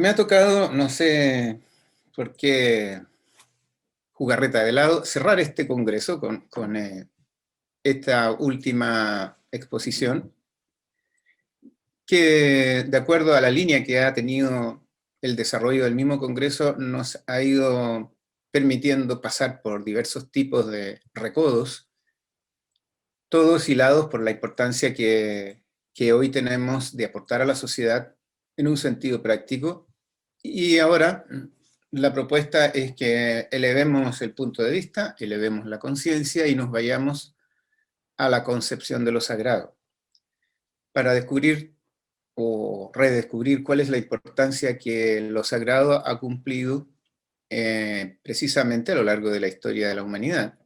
Me ha tocado, no sé por qué jugarreta de lado, cerrar este congreso con esta última exposición, que de acuerdo a la línea que ha tenido el desarrollo del mismo congreso, nos ha ido permitiendo pasar por diversos tipos de recodos, todos hilados por la importancia que hoy tenemos de aportar a la sociedad en un sentido práctico. Y ahora la propuesta es que elevemos el punto de vista, elevemos la conciencia y nos vayamos a la concepción de lo sagrado, para descubrir o redescubrir cuál es la importancia que lo sagrado ha cumplido precisamente a lo largo de la historia de la humanidad.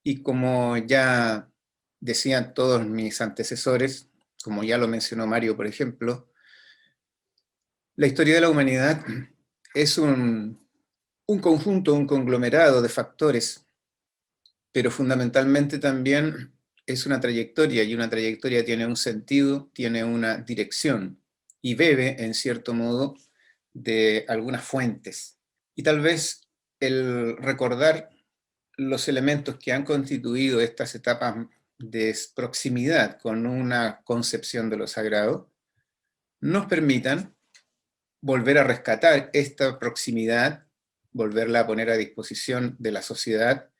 Y como ya decían todos mis antecesores, como ya lo mencionó Mario, por ejemplo, la historia de la humanidad es un conjunto, un conglomerado de factores, pero fundamentalmente también es una trayectoria, y una trayectoria tiene un sentido, tiene una dirección, y bebe, en cierto modo, de algunas fuentes. Y tal vez el recordar los elementos que han constituido estas etapas de proximidad con una concepción de lo sagrado, nos permitan volver a rescatar esta proximidad, volverla a poner a disposición de la sociedad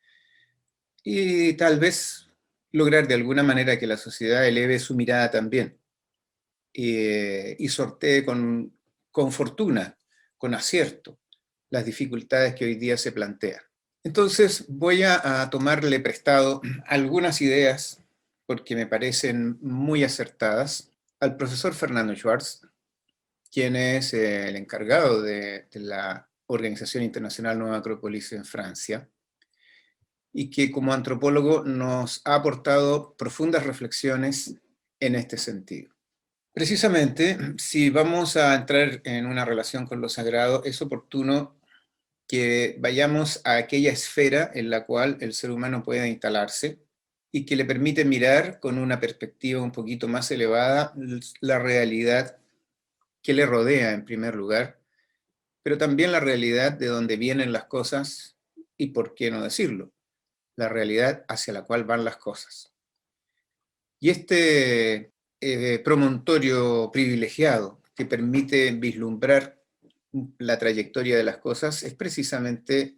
y tal vez lograr de alguna manera que la sociedad eleve su mirada también y sortee con fortuna, con acierto, las dificultades que hoy día se plantean. Entonces voy a tomarle prestado algunas ideas, porque me parecen muy acertadas, al profesor Fernando Schwartz, quien es el encargado de la Organización Internacional Nueva Acrópolis en Francia, y que como antropólogo nos ha aportado profundas reflexiones en este sentido. Precisamente, si vamos a entrar en una relación con lo sagrado, es oportuno que vayamos a aquella esfera en la cual el ser humano puede instalarse y que le permite mirar con una perspectiva un poquito más elevada la realidad que le rodea en primer lugar, pero también la realidad de dónde vienen las cosas y por qué no decirlo, la realidad hacia la cual van las cosas. Y este promontorio privilegiado que permite vislumbrar la trayectoria de las cosas es precisamente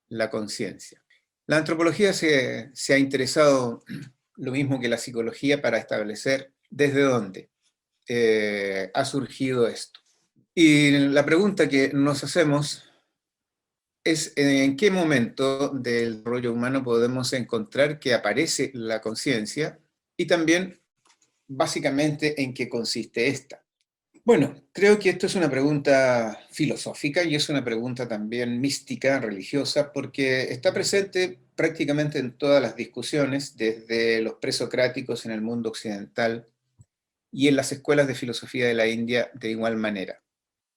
la conciencia. La antropología se ha interesado, lo mismo que la psicología, para establecer desde dónde ha surgido esto. Y la pregunta que nos hacemos es en qué momento del desarrollo humano podemos encontrar que aparece la conciencia y también básicamente en qué consiste esta. Bueno, creo que esto es una pregunta filosófica y es una pregunta también mística, religiosa, porque está presente prácticamente en todas las discusiones, desde los presocráticos en el mundo occidental y en las escuelas de filosofía de la India de igual manera.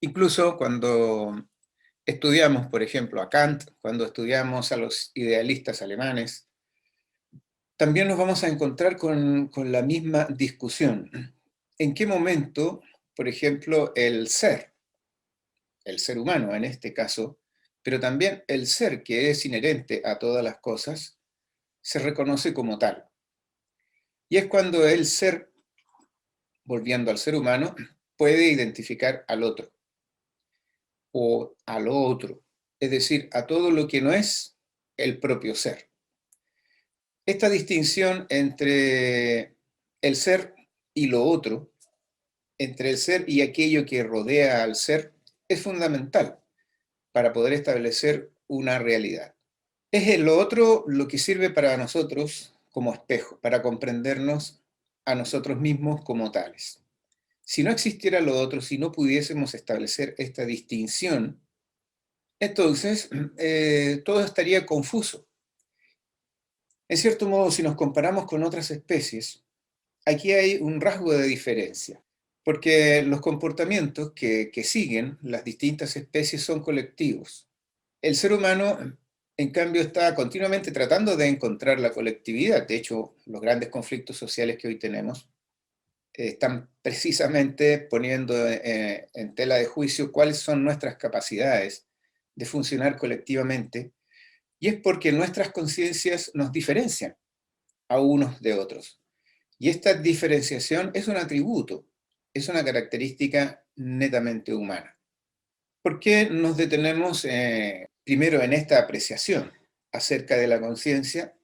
Incluso cuando estudiamos, por ejemplo, a Kant, cuando estudiamos a los idealistas alemanes, también nos vamos a encontrar con la misma discusión. ¿En qué momento, por ejemplo, el ser humano en este caso, pero también el ser que es inherente a todas las cosas, se reconoce como tal? Y es cuando el ser, volviendo al ser humano, puede identificar al otro o a lo otro, es decir, a todo lo que no es el propio ser. Esta distinción entre el ser y lo otro, entre el ser y aquello que rodea al ser, es fundamental para poder establecer una realidad. Es en lo otro lo que sirve para nosotros como espejo, para comprendernos a nosotros mismos como tales. Si no existiera lo otro, si no pudiésemos establecer esta distinción, entonces todo estaría confuso. En cierto modo, si nos comparamos con otras especies, aquí hay un rasgo de diferencia, porque los comportamientos que siguen las distintas especies son colectivos. El ser humano, en cambio, está continuamente tratando de encontrar la colectividad. De hecho, los grandes conflictos sociales que hoy tenemos están precisamente poniendo en tela de juicio cuáles son nuestras capacidades de funcionar colectivamente, y es porque nuestras conciencias nos diferencian a unos de otros. Y esta diferenciación es un atributo, es una característica netamente humana. ¿Por qué nos detenemos primero en esta apreciación acerca de la conciencia?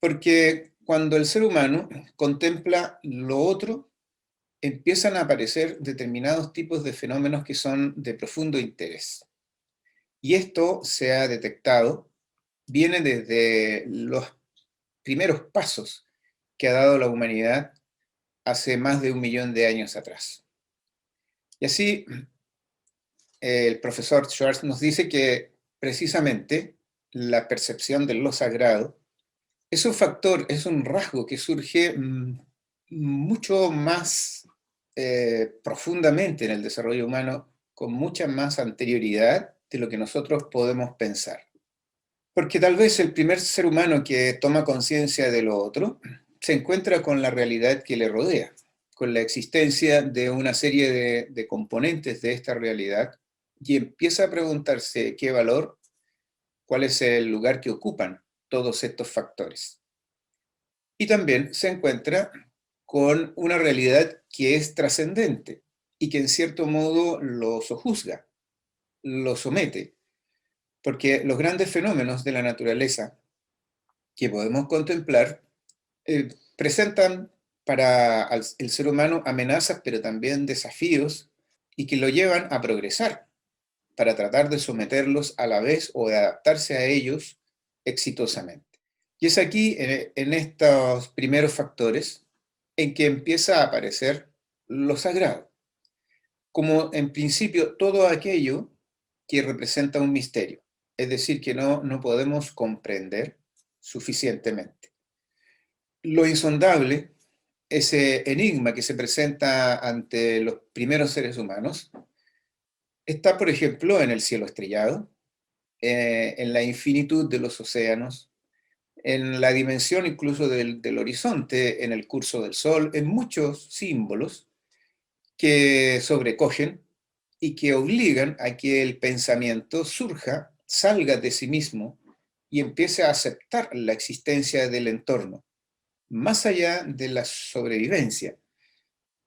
Porque cuando el ser humano contempla lo otro, empiezan a aparecer determinados tipos de fenómenos que son de profundo interés. Y esto se ha detectado, viene desde los primeros pasos que ha dado la humanidad hace más de 1 millón de años atrás. Y así, el profesor Schwartz nos dice que precisamente la percepción de lo sagrado es un factor, es un rasgo que surge mucho más profundamente en el desarrollo humano, con mucha más anterioridad de lo que nosotros podemos pensar. Porque tal vez el primer ser humano que toma conciencia de lo otro se encuentra con la realidad que le rodea, con la existencia de una serie de componentes de esta realidad, y empieza a preguntarse qué valor, cuál es el lugar que ocupan todos estos factores. Y también se encuentra con una realidad que es trascendente y que en cierto modo lo sojuzga, lo somete, porque los grandes fenómenos de la naturaleza que podemos contemplar presentan para el ser humano amenazas, pero también desafíos, y que lo llevan a progresar para tratar de someterlos a la vez o de adaptarse a ellos exitosamente. Y es aquí, en estos primeros factores, en que empieza a aparecer lo sagrado, como en principio todo aquello que representa un misterio, es decir, que no podemos comprender suficientemente. Lo insondable, ese enigma que se presenta ante los primeros seres humanos, está, por ejemplo, en el cielo estrellado, en la infinitud de los océanos, en la dimensión incluso del horizonte, en el curso del sol, en muchos símbolos que sobrecogen y que obligan a que el pensamiento surja, salga de sí mismo y empiece a aceptar la existencia del entorno, más allá de la sobrevivencia,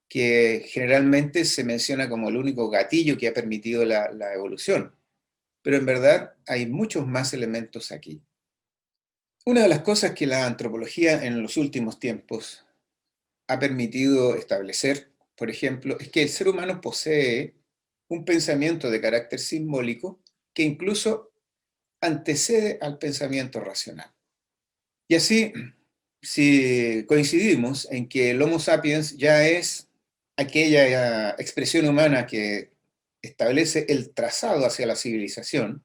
que generalmente se menciona como el único gatillo que ha permitido la evolución. Pero en verdad hay muchos más elementos aquí. Una de las cosas que la antropología en los últimos tiempos ha permitido establecer, por ejemplo, es que el ser humano posee un pensamiento de carácter simbólico que incluso antecede al pensamiento racional. Y así, si coincidimos en que el Homo sapiens ya es aquella expresión humana que establece el trazado hacia la civilización,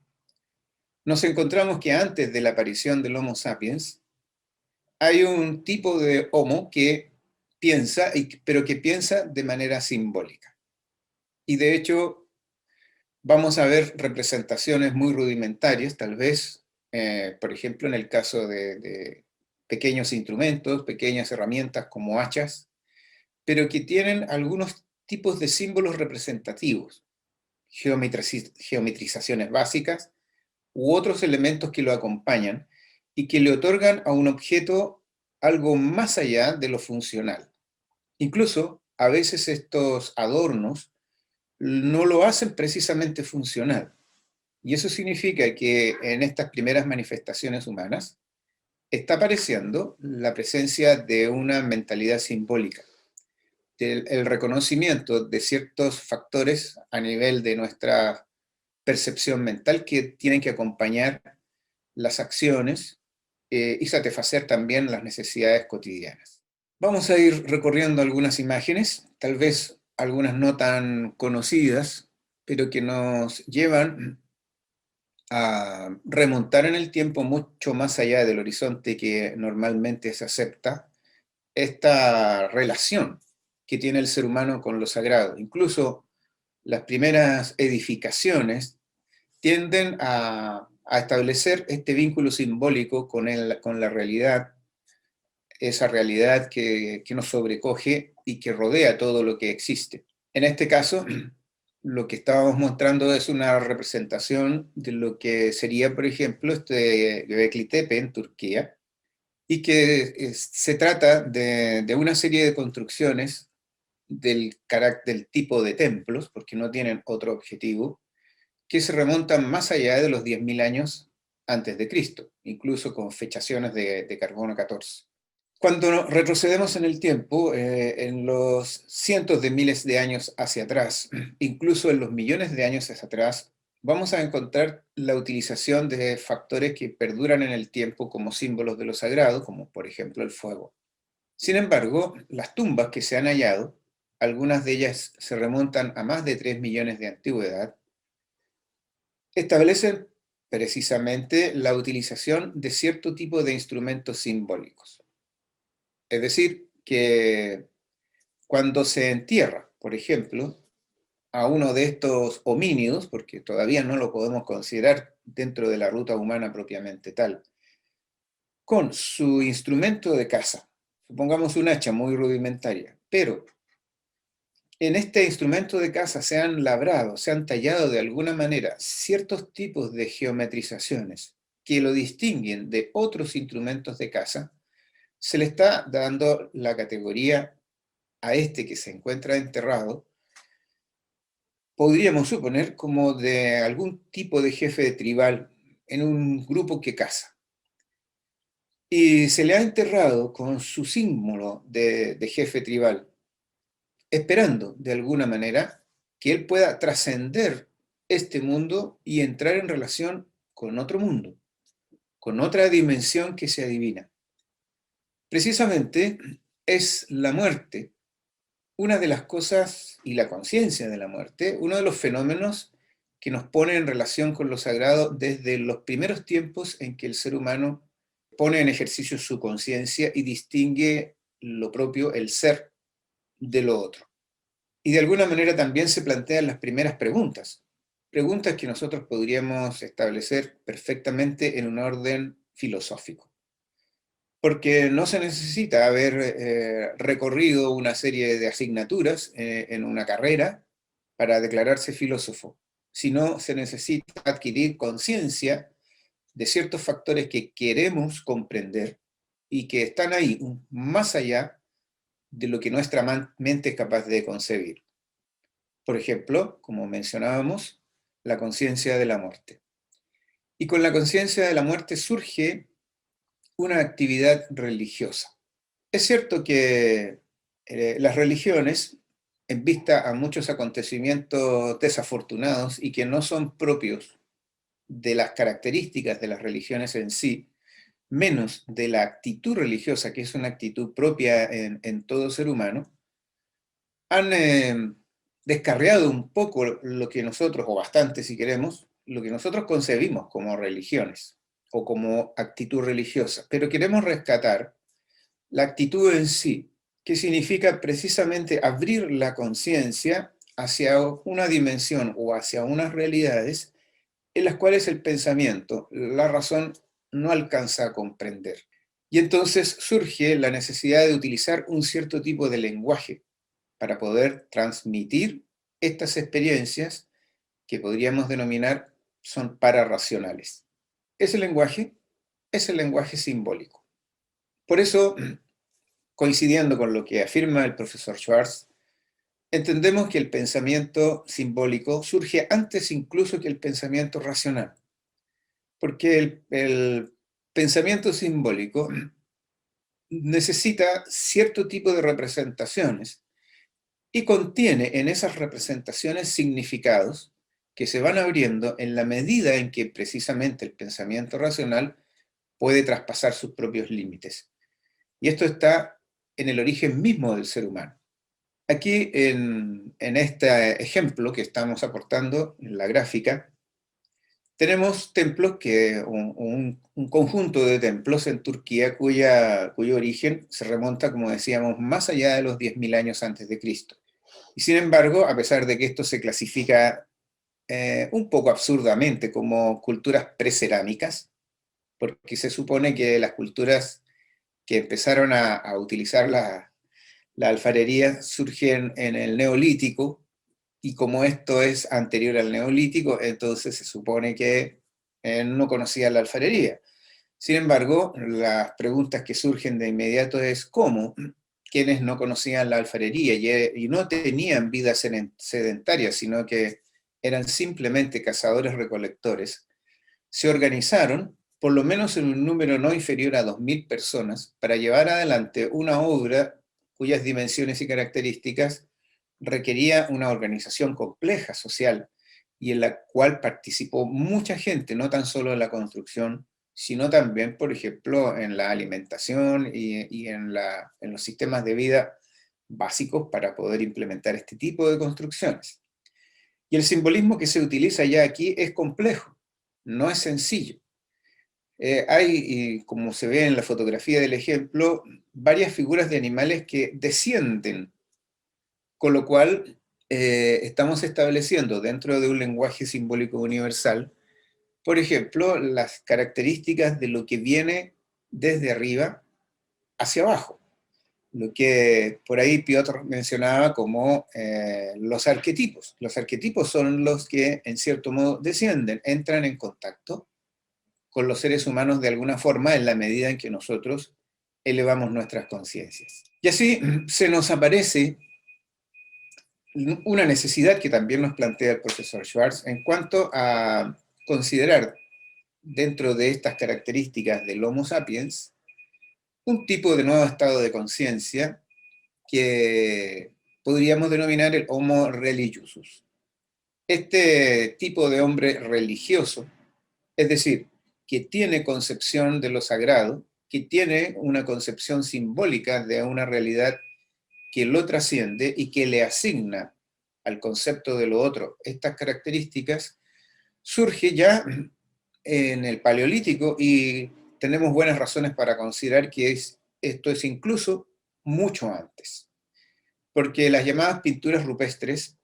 nos encontramos que antes de la aparición del Homo sapiens hay un tipo de Homo que piensa, pero que piensa de manera simbólica. Y de hecho, vamos a ver representaciones muy rudimentarias, tal vez, por ejemplo, en el caso de pequeños instrumentos, pequeñas herramientas como hachas, pero que tienen algunos tipos de símbolos representativos, geometrizaciones básicas u otros elementos que lo acompañan y que le otorgan a un objeto algo más allá de lo funcional. Incluso, a veces estos adornos no lo hacen precisamente funcional. Y eso significa que en estas primeras manifestaciones humanas está apareciendo la presencia de una mentalidad simbólica, el reconocimiento de ciertos factores a nivel de nuestra percepción mental que tienen que acompañar las acciones y satisfacer también las necesidades cotidianas. Vamos a ir recorriendo algunas imágenes, tal vez algunas no tan conocidas, pero que nos llevan a remontar en el tiempo mucho más allá del horizonte que normalmente se acepta, esta relación que tiene el ser humano con lo sagrado. Incluso las primeras edificaciones tienden a establecer este vínculo simbólico con la realidad esa realidad que nos sobrecoge y que rodea todo lo que existe. En este caso, lo que estábamos mostrando es una representación de lo que sería, por ejemplo, este Göbekli Tepe en Turquía, y que se trata de una serie de construcciones del tipo de templos, porque no tienen otro objetivo, que se remontan más allá de los 10.000 años antes de Cristo, incluso con fechaciones de carbono 14. Cuando retrocedemos en el tiempo, en los cientos de miles de años hacia atrás, incluso en los millones de años hacia atrás, vamos a encontrar la utilización de factores que perduran en el tiempo como símbolos de lo sagrado, como por ejemplo el fuego. Sin embargo, las tumbas que se han hallado, algunas de ellas se remontan a más de 3 millones de antigüedad, establecen precisamente la utilización de cierto tipo de instrumentos simbólicos. Es decir, que cuando se entierra, por ejemplo, a uno de estos homínidos, porque todavía no lo podemos considerar dentro de la ruta humana propiamente tal, con su instrumento de caza, supongamos un hacha muy rudimentaria, pero en este instrumento de caza se han labrado, se han tallado de alguna manera ciertos tipos de geometrizaciones que lo distinguen de otros instrumentos de caza, se le está dando la categoría a este que se encuentra enterrado, podríamos suponer como de algún tipo de jefe tribal en un grupo que caza. Y se le ha enterrado con su símbolo de jefe tribal, esperando de alguna manera que él pueda trascender este mundo y entrar en relación con otro mundo, con otra dimensión que se adivina. Precisamente es la muerte una de las cosas, y la conciencia de la muerte, uno de los fenómenos que nos pone en relación con lo sagrado desde los primeros tiempos en que el ser humano pone en ejercicio su conciencia y distingue lo propio, el ser, de lo otro. Y de alguna manera también se plantean las primeras preguntas, preguntas que nosotros podríamos establecer perfectamente en un orden filosófico. Porque no se necesita haber recorrido una serie de asignaturas en una carrera para declararse filósofo, sino se necesita adquirir conciencia de ciertos factores que queremos comprender y que están ahí, más allá de lo que nuestra mente es capaz de concebir. Por ejemplo, como mencionábamos, la conciencia de la muerte. Y con la conciencia de la muerte surge una actividad religiosa. Es cierto que las religiones, en vista a muchos acontecimientos desafortunados y que no son propios de las características de las religiones en sí, menos de la actitud religiosa, que es una actitud propia en todo ser humano, han descarriado un poco lo que nosotros, o bastante si queremos, lo que nosotros concebimos como religiones o como actitud religiosa, pero queremos rescatar la actitud en sí, que significa precisamente abrir la conciencia hacia una dimensión o hacia unas realidades en las cuales el pensamiento, la razón, no alcanza a comprender. Y entonces surge la necesidad de utilizar un cierto tipo de lenguaje para poder transmitir estas experiencias que podríamos denominar son pararracionales. Ese lenguaje es el lenguaje simbólico. Por eso, coincidiendo con lo que afirma el profesor Schwartz, entendemos que el pensamiento simbólico surge antes incluso que el pensamiento racional, porque el pensamiento simbólico necesita cierto tipo de representaciones y contiene en esas representaciones significados que se van abriendo en la medida en que precisamente el pensamiento racional puede traspasar sus propios límites. Y esto está en el origen mismo del ser humano. Aquí, en este ejemplo que estamos aportando en la gráfica, tenemos templos un conjunto de templos en Turquía cuyo origen se remonta, como decíamos, más allá de los 10.000 años antes de Cristo. Y sin embargo, a pesar de que esto se clasifica un poco absurdamente como culturas precerámicas, porque se supone que las culturas que empezaron a utilizar la alfarería surgen en el Neolítico, y como esto es anterior al Neolítico, entonces se supone que no conocían la alfarería. Sin embargo, las preguntas que surgen de inmediato es ¿cómo? Quienes no conocían la alfarería y no tenían vida sedentaria, sino que eran simplemente cazadores-recolectores, se organizaron, por lo menos en un número no inferior a 2.000 personas, para llevar adelante una obra cuyas dimensiones y características requería una organización compleja social y en la cual participó mucha gente, no tan solo en la construcción, sino también, por ejemplo, en la alimentación y en los sistemas de vida básicos para poder implementar este tipo de construcciones. Y el simbolismo que se utiliza ya aquí es complejo, no es sencillo. Hay, como se ve en la fotografía del ejemplo, varias figuras de animales que descienden, con lo cual estamos estableciendo dentro de un lenguaje simbólico universal, por ejemplo, las características de lo que viene desde arriba hacia abajo. Lo que por ahí Piotr mencionaba como los arquetipos. Los arquetipos son los que en cierto modo descienden, entran en contacto con los seres humanos de alguna forma en la medida en que nosotros elevamos nuestras conciencias. Y así se nos aparece una necesidad que también nos plantea el profesor Schwartz en cuanto a considerar dentro de estas características del Homo sapiens un tipo de nuevo estado de conciencia que podríamos denominar el Homo religiosus. Este tipo de hombre religioso, es decir, que tiene concepción de lo sagrado, que tiene una concepción simbólica de una realidad que lo trasciende y que le asigna al concepto de lo otro estas características, surge ya en el Paleolítico y tenemos buenas razones para considerar que esto es incluso mucho antes. Porque las llamadas pinturas rupestres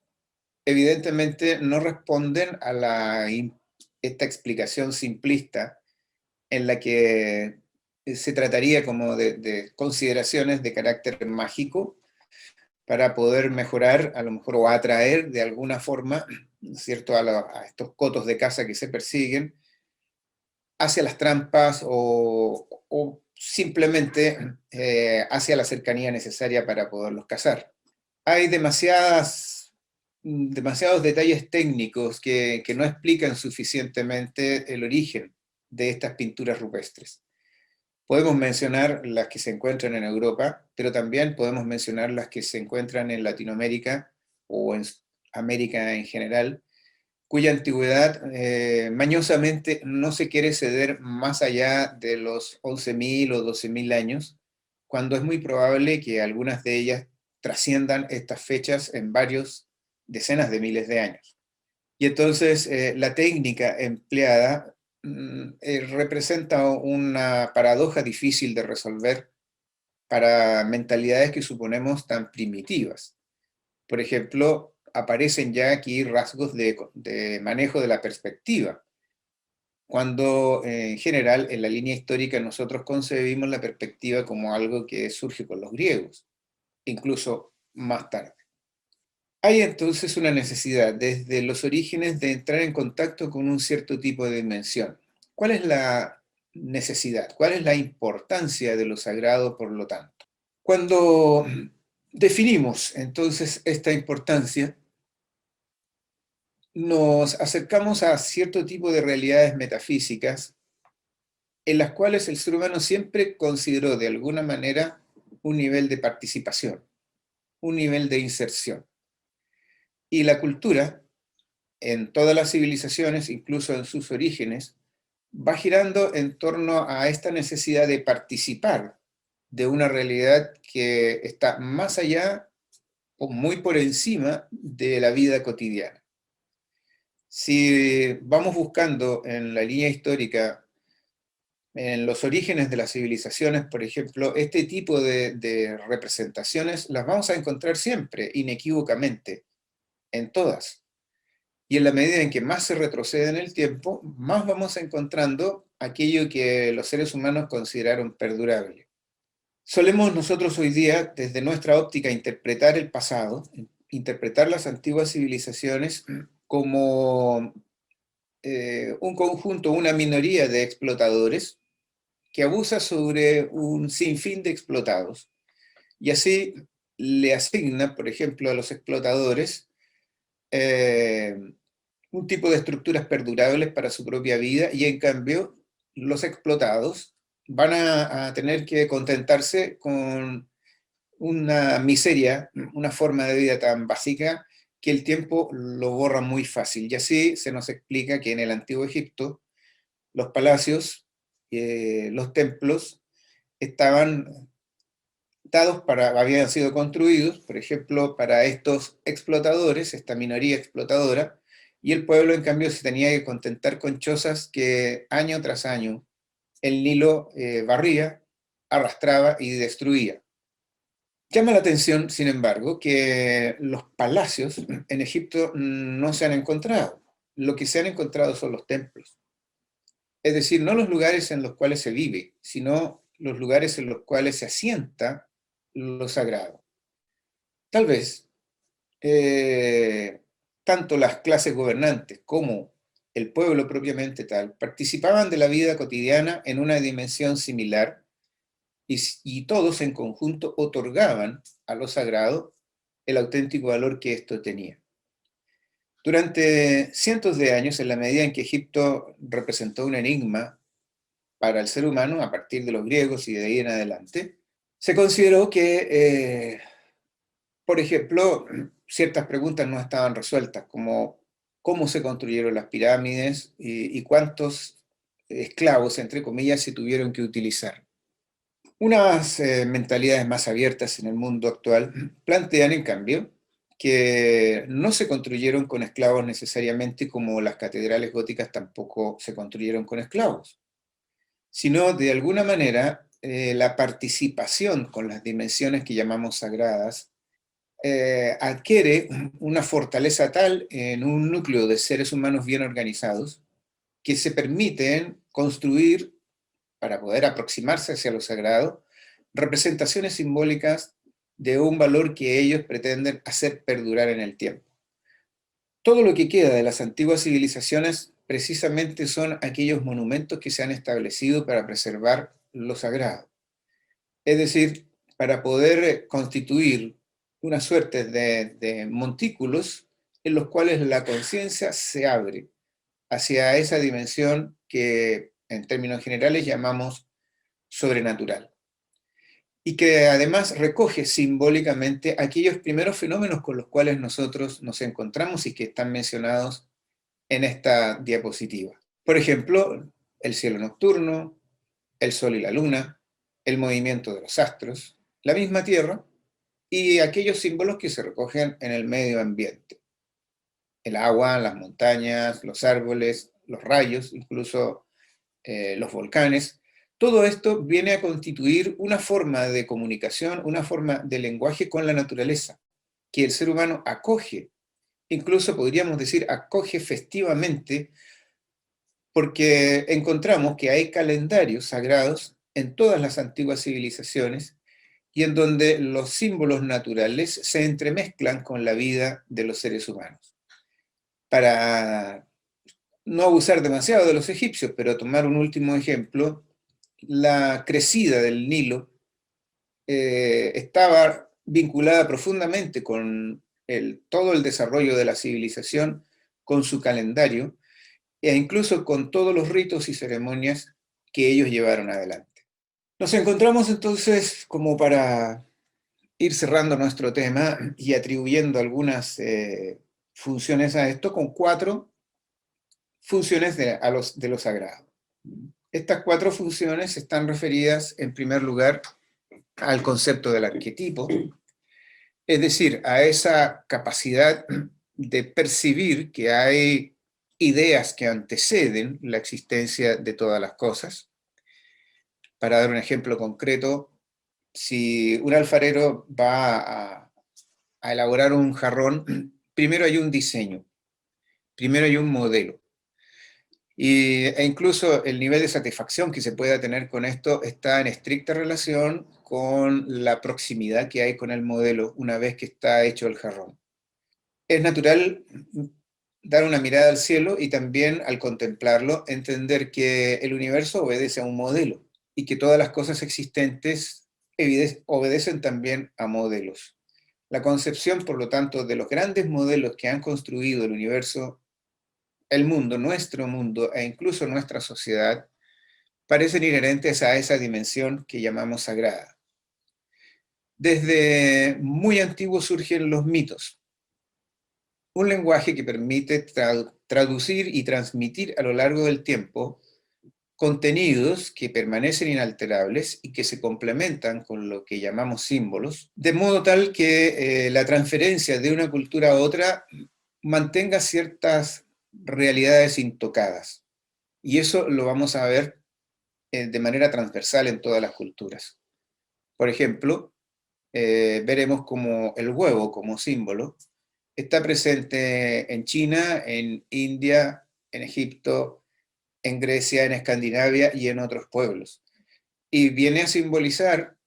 evidentemente no responden a esta explicación simplista en la que se trataría como de consideraciones de carácter mágico para poder mejorar, a lo mejor, o atraer de alguna forma, ¿cierto?, a estos cotos de caza que se persiguen hacia las trampas o simplemente hacia la cercanía necesaria para poderlos cazar. Hay demasiados detalles técnicos que no explican suficientemente el origen de estas pinturas rupestres. Podemos mencionar las que se encuentran en Europa, pero también podemos mencionar las que se encuentran en Latinoamérica o en América en general, cuya antigüedad mañosamente no se quiere ceder más allá de los 11.000 o 12.000 años, cuando es muy probable que algunas de ellas trasciendan estas fechas en varios decenas de miles de años. Y entonces la técnica empleada representa una paradoja difícil de resolver para mentalidades que suponemos tan primitivas. Por ejemplo, aparecen ya aquí rasgos de manejo de la perspectiva, cuando en general en la línea histórica nosotros concebimos la perspectiva como algo que surge con los griegos, incluso más tarde. Hay entonces una necesidad desde los orígenes de entrar en contacto con un cierto tipo de dimensión. ¿Cuál es la necesidad? ¿Cuál es la importancia de lo sagrado, por lo tanto? Cuando definimos entonces esta importancia, nos acercamos a cierto tipo de realidades metafísicas en las cuales el ser humano siempre consideró de alguna manera un nivel de participación, un nivel de inserción. Y la cultura, en todas las civilizaciones, incluso en sus orígenes, va girando en torno a esta necesidad de participar de una realidad que está más allá o muy por encima de la vida cotidiana. Si vamos buscando en la línea histórica, en los orígenes de las civilizaciones, por ejemplo, este tipo de representaciones las vamos a encontrar siempre, inequívocamente, en todas. Y en la medida en que más se retrocede en el tiempo, más vamos encontrando aquello que los seres humanos consideraron perdurable. Solemos nosotros hoy día, desde nuestra óptica, interpretar el pasado, interpretar las antiguas civilizaciones como un conjunto, una minoría de explotadores que abusa sobre un sinfín de explotados. Y así le asigna, por ejemplo, a los explotadores eh, un tipo de estructuras perdurables para su propia vida, y en cambio los explotados van a tener que contentarse con una miseria, una forma de vida tan básica que el tiempo lo borra muy fácil. Y así se nos explica que en el Antiguo Egipto los palacios, los templos, estaban dados habían sido construidos, por ejemplo, para estos explotadores, esta minoría explotadora, y el pueblo, en cambio, se tenía que contentar con chozas que año tras año el Nilo barría, arrastraba y destruía. Llama la atención, sin embargo, que los palacios en Egipto no se han encontrado. Lo que se han encontrado son los templos. Es decir, no los lugares en los cuales se vive, sino los lugares en los cuales se asienta lo sagrado. Tal vez tanto las clases gobernantes como el pueblo propiamente tal participaban de la vida cotidiana en una dimensión similar, y todos en conjunto otorgaban a lo sagrado el auténtico valor que esto tenía. Durante cientos de años, en la medida en que Egipto representó un enigma para el ser humano, a partir de los griegos y de ahí en adelante, se consideró que, por ejemplo, ciertas preguntas no estaban resueltas, como cómo se construyeron las pirámides y cuántos esclavos, entre comillas, se tuvieron que utilizar. Unas mentalidades más abiertas en el mundo actual plantean, en cambio, que no se construyeron con esclavos necesariamente, como las catedrales góticas tampoco se construyeron con esclavos, sino de alguna manera la participación con las dimensiones que llamamos sagradas adquiere una fortaleza tal en un núcleo de seres humanos bien organizados que se permiten construir, para poder aproximarse hacia lo sagrado, representaciones simbólicas de un valor que ellos pretenden hacer perdurar en el tiempo. Todo lo que queda de las antiguas civilizaciones precisamente son aquellos monumentos que se han establecido para preservar lo sagrado. Es decir, para poder constituir una suerte de montículos en los cuales la conciencia se abre hacia esa dimensión que en términos generales llamamos sobrenatural, y que además recoge simbólicamente aquellos primeros fenómenos con los cuales nosotros nos encontramos y que están mencionados en esta diapositiva. Por ejemplo, el cielo nocturno, el sol y la luna, el movimiento de los astros, la misma Tierra y aquellos símbolos que se recogen en el medio ambiente. El agua, las montañas, los árboles, los rayos, incluso los volcanes. Todo esto viene a constituir una forma de comunicación, una forma de lenguaje con la naturaleza, que el ser humano acoge, incluso podríamos decir acoge festivamente, porque encontramos que hay calendarios sagrados en todas las antiguas civilizaciones y en donde los símbolos naturales se entremezclan con la vida de los seres humanos. Para no abusar demasiado de los egipcios, pero tomar un último ejemplo, la crecida del Nilo estaba vinculada profundamente con todo el desarrollo de la civilización, con su calendario, e incluso con todos los ritos y ceremonias que ellos llevaron adelante. Nos encontramos entonces, como para ir cerrando nuestro tema y atribuyendo algunas funciones a esto, con 4 funciones de lo sagrado. Estas 4 funciones están referidas, en primer lugar, al concepto del arquetipo, es decir, a esa capacidad de percibir que hay ideas que anteceden la existencia de todas las cosas. Para dar un ejemplo concreto, si un alfarero va a elaborar un jarrón, primero hay un diseño, primero hay un modelo. E incluso el nivel de satisfacción que se pueda tener con esto está en estricta relación con la proximidad que hay con el modelo una vez que está hecho el jarrón. Es natural dar una mirada al cielo y también al contemplarlo entender que el universo obedece a un modelo y que todas las cosas existentes obedecen también a modelos. La concepción, por lo tanto, de los grandes modelos que han construido el universo, el mundo, nuestro mundo e incluso nuestra sociedad, parecen inherentes a esa dimensión que llamamos sagrada. Desde muy antiguo surgen los mitos, un lenguaje que permite traducir y transmitir a lo largo del tiempo contenidos que permanecen inalterables y que se complementan con lo que llamamos símbolos, de modo tal que la transferencia de una cultura a otra mantenga ciertas realidades intocadas. Y eso lo vamos a ver de manera transversal en todas las culturas. Por ejemplo, veremos como el huevo como símbolo está presente en China, en India, en Egipto, en Grecia, en Escandinavia y en otros pueblos. Y viene a simbolizar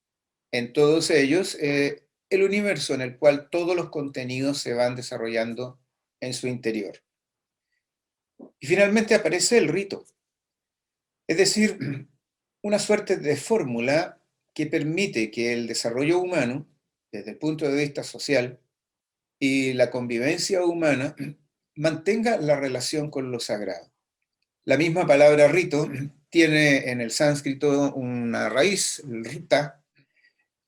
en todos ellos el universo en el cual todos los contenidos se van desarrollando en su interior. Y finalmente aparece el rito, es decir, una suerte de fórmula que permite que el desarrollo humano, desde el punto de vista social, y la convivencia humana mantenga la relación con lo sagrado. La misma palabra rito tiene en el sánscrito una raíz, el rita,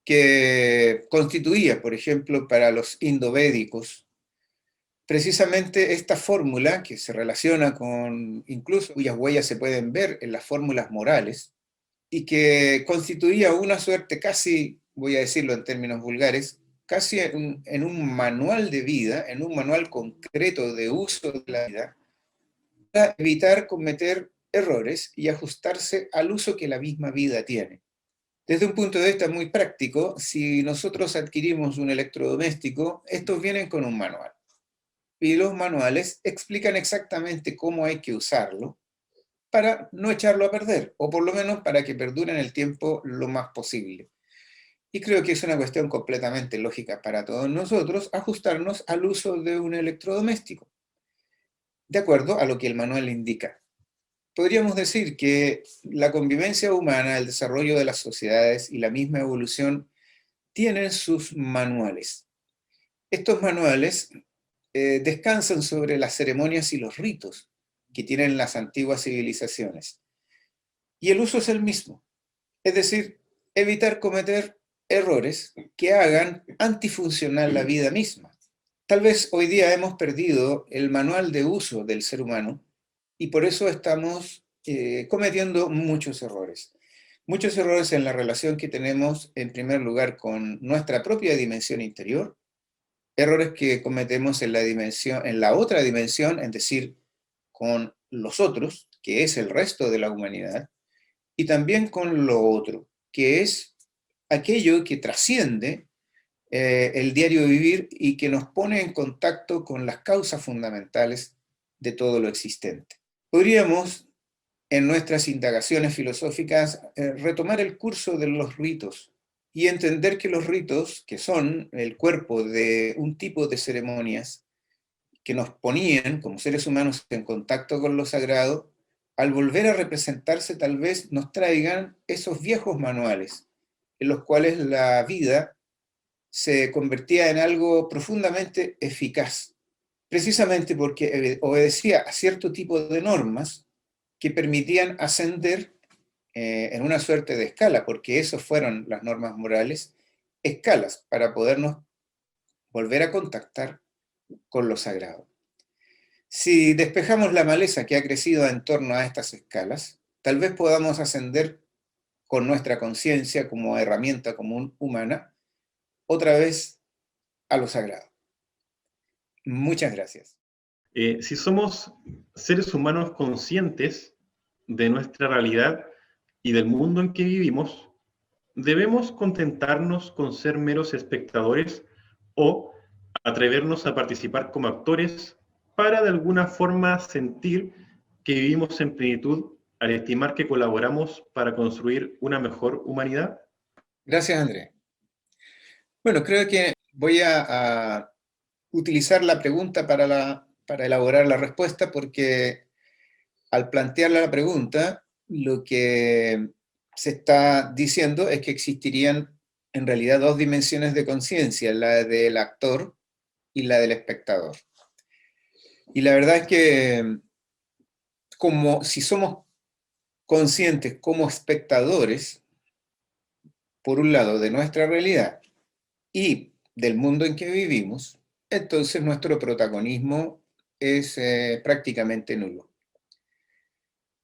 que constituía, por ejemplo, para los indovédicos, precisamente esta fórmula que se relaciona con, incluso cuyas huellas se pueden ver en las fórmulas morales, y que constituía una suerte casi, voy a decirlo en términos vulgares, casi en un manual de vida, en un manual concreto de uso de la vida, para evitar cometer errores y ajustarse al uso que la misma vida tiene. Desde un punto de vista muy práctico, si nosotros adquirimos un electrodoméstico, estos vienen con un manual. Y los manuales explican exactamente cómo hay que usarlo para no echarlo a perder, o por lo menos para que perdure en el tiempo lo más posible. Y creo que es una cuestión completamente lógica para todos nosotros ajustarnos al uso de un electrodoméstico, de acuerdo a lo que el manual indica. Podríamos decir que la convivencia humana, el desarrollo de las sociedades y la misma evolución tienen sus manuales. Estos manuales descansan sobre las ceremonias y los ritos que tienen las antiguas civilizaciones. Y el uso es el mismo, es decir, evitar cometer errores que hagan antifuncional la vida misma. Tal vez hoy día hemos perdido el manual de uso del ser humano y por eso estamos cometiendo muchos errores. Muchos errores en la relación que tenemos, en primer lugar, con nuestra propia dimensión interior, errores que cometemos en la otra dimensión, es decir, con los otros, que es el resto de la humanidad, y también con lo otro, que es aquello que trasciende el diario vivir y que nos pone en contacto con las causas fundamentales de todo lo existente. Podríamos, en nuestras indagaciones filosóficas, retomar el curso de los ritos y entender que los ritos, que son el cuerpo de un tipo de ceremonias que nos ponían como seres humanos en contacto con lo sagrado, al volver a representarse tal vez nos traigan esos viejos manuales en los cuales la vida se convertía en algo profundamente eficaz, precisamente porque obedecía a cierto tipo de normas que permitían ascender en una suerte de escala, porque esas fueron las normas morales, escalas para podernos volver a contactar con lo sagrado. Si despejamos la maleza que ha crecido en torno a estas escalas, tal vez podamos ascender con nuestra conciencia como herramienta común humana otra vez a lo sagrado. Muchas gracias. Si somos seres humanos conscientes de nuestra realidad y del mundo en que vivimos, ¿debemos contentarnos con ser meros espectadores o atrevernos a participar como actores para de alguna forma sentir que vivimos en plenitud al estimar que colaboramos para construir una mejor humanidad? Gracias, Andrés. Bueno, creo que voy a utilizar la pregunta para elaborar la respuesta, porque al plantear la pregunta, lo que se está diciendo es que existirían en realidad dos dimensiones de conciencia, la del actor y la del espectador. Y la verdad es que, como si somos conscientes como espectadores, por un lado, de nuestra realidad y del mundo en que vivimos, entonces nuestro protagonismo es prácticamente nulo.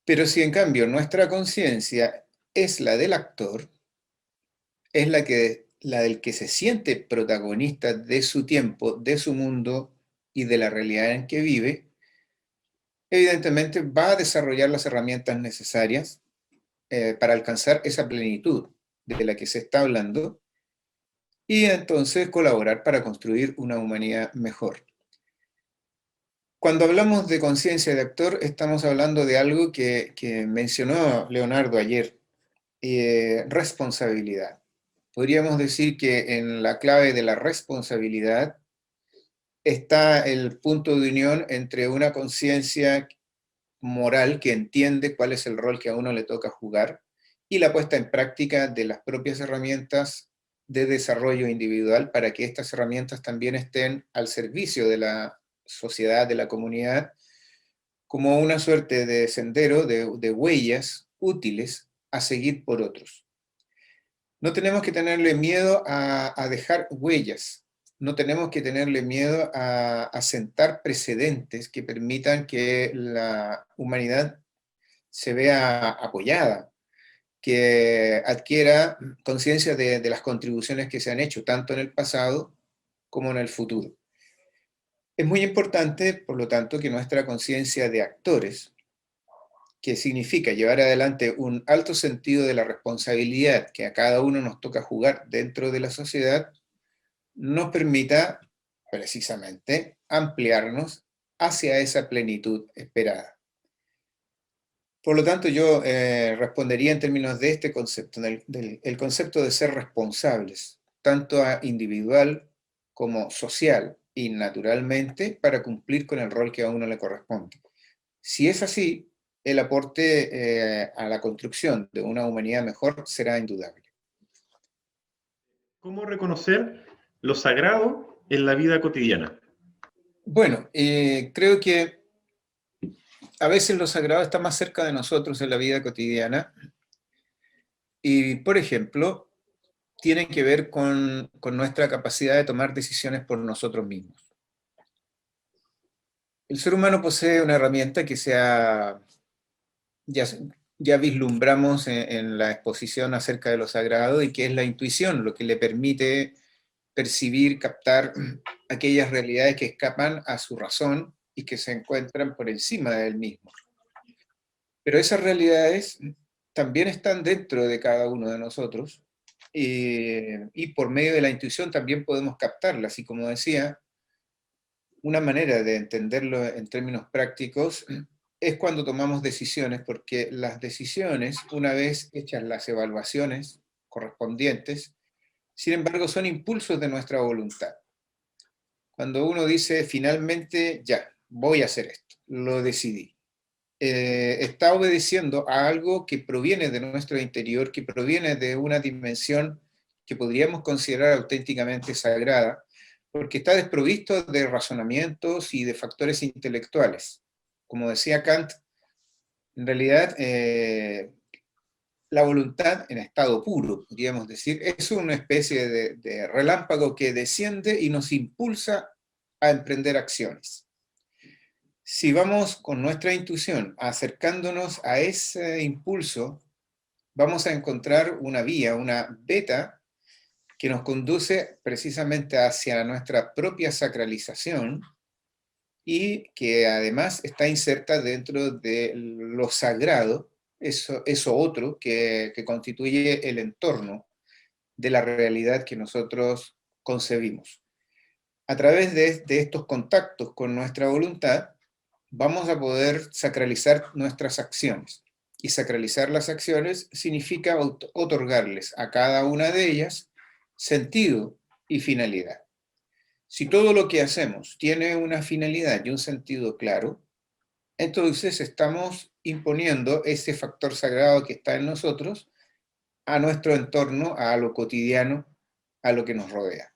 Pero si en cambio nuestra conciencia es la del actor, es la del que se siente protagonista de su tiempo, de su mundo y de la realidad en que vive, evidentemente va a desarrollar las herramientas necesarias para alcanzar esa plenitud de la que se está hablando y entonces colaborar para construir una humanidad mejor. Cuando hablamos de conciencia de actor, estamos hablando de algo que mencionó Leonardo ayer, responsabilidad. Podríamos decir que en la clave de la responsabilidad está el punto de unión entre una conciencia moral que entiende cuál es el rol que a uno le toca jugar y la puesta en práctica de las propias herramientas de desarrollo individual para que estas herramientas también estén al servicio de la sociedad, de la comunidad, como una suerte de sendero, de huellas útiles a seguir por otros. No tenemos que tenerle miedo a dejar huellas, no tenemos que tenerle miedo a sentar precedentes que permitan que la humanidad se vea apoyada, que adquiera conciencia de las contribuciones que se han hecho, tanto en el pasado como en el futuro. Es muy importante, por lo tanto, que nuestra conciencia de actores, que significa llevar adelante un alto sentido de la responsabilidad que a cada uno nos toca jugar dentro de la sociedad, nos permita precisamente ampliarnos hacia esa plenitud esperada. Por lo tanto, yo respondería en términos de este concepto, el concepto de ser responsables, tanto individual como social y naturalmente, para cumplir con el rol que a uno le corresponde. Si es así, el aporte a la construcción de una humanidad mejor será indudable. ¿Cómo reconocer lo sagrado en la vida cotidiana? Bueno, creo que a veces lo sagrado está más cerca de nosotros en la vida cotidiana y, por ejemplo, tienen que ver con nuestra capacidad de tomar decisiones por nosotros mismos. El ser humano posee una herramienta que ya, ya vislumbramos en la exposición acerca de lo sagrado y que es la intuición, lo que le permite percibir, captar aquellas realidades que escapan a su razón y que se encuentran por encima de él mismo. Pero esas realidades también están dentro de cada uno de nosotros y por medio de la intuición también podemos captarlas. Y como decía, una manera de entenderlo en términos prácticos es cuando tomamos decisiones, porque las decisiones, una vez hechas las evaluaciones correspondientes, sin embargo, son impulsos de nuestra voluntad. Cuando uno dice, finalmente, ya, voy a hacer esto, lo decidí. Está obedeciendo a algo que proviene de nuestro interior, que proviene de una dimensión que podríamos considerar auténticamente sagrada, porque está desprovisto de razonamientos y de factores intelectuales. Como decía Kant, en realidad la voluntad en estado puro, podríamos decir, es una especie de relámpago que desciende y nos impulsa a emprender acciones. Si vamos con nuestra intuición acercándonos a ese impulso, vamos a encontrar una vía, una beta, que nos conduce precisamente hacia nuestra propia sacralización y que además está inserta dentro de lo sagrado, eso otro que constituye el entorno de la realidad que nosotros concebimos. A través de estos contactos con nuestra voluntad, vamos a poder sacralizar nuestras acciones. Y sacralizar las acciones significa otorgarles a cada una de ellas sentido y finalidad. Si todo lo que hacemos tiene una finalidad y un sentido claro, entonces estamos imponiendo ese factor sagrado que está en nosotros a nuestro entorno, a lo cotidiano, a lo que nos rodea.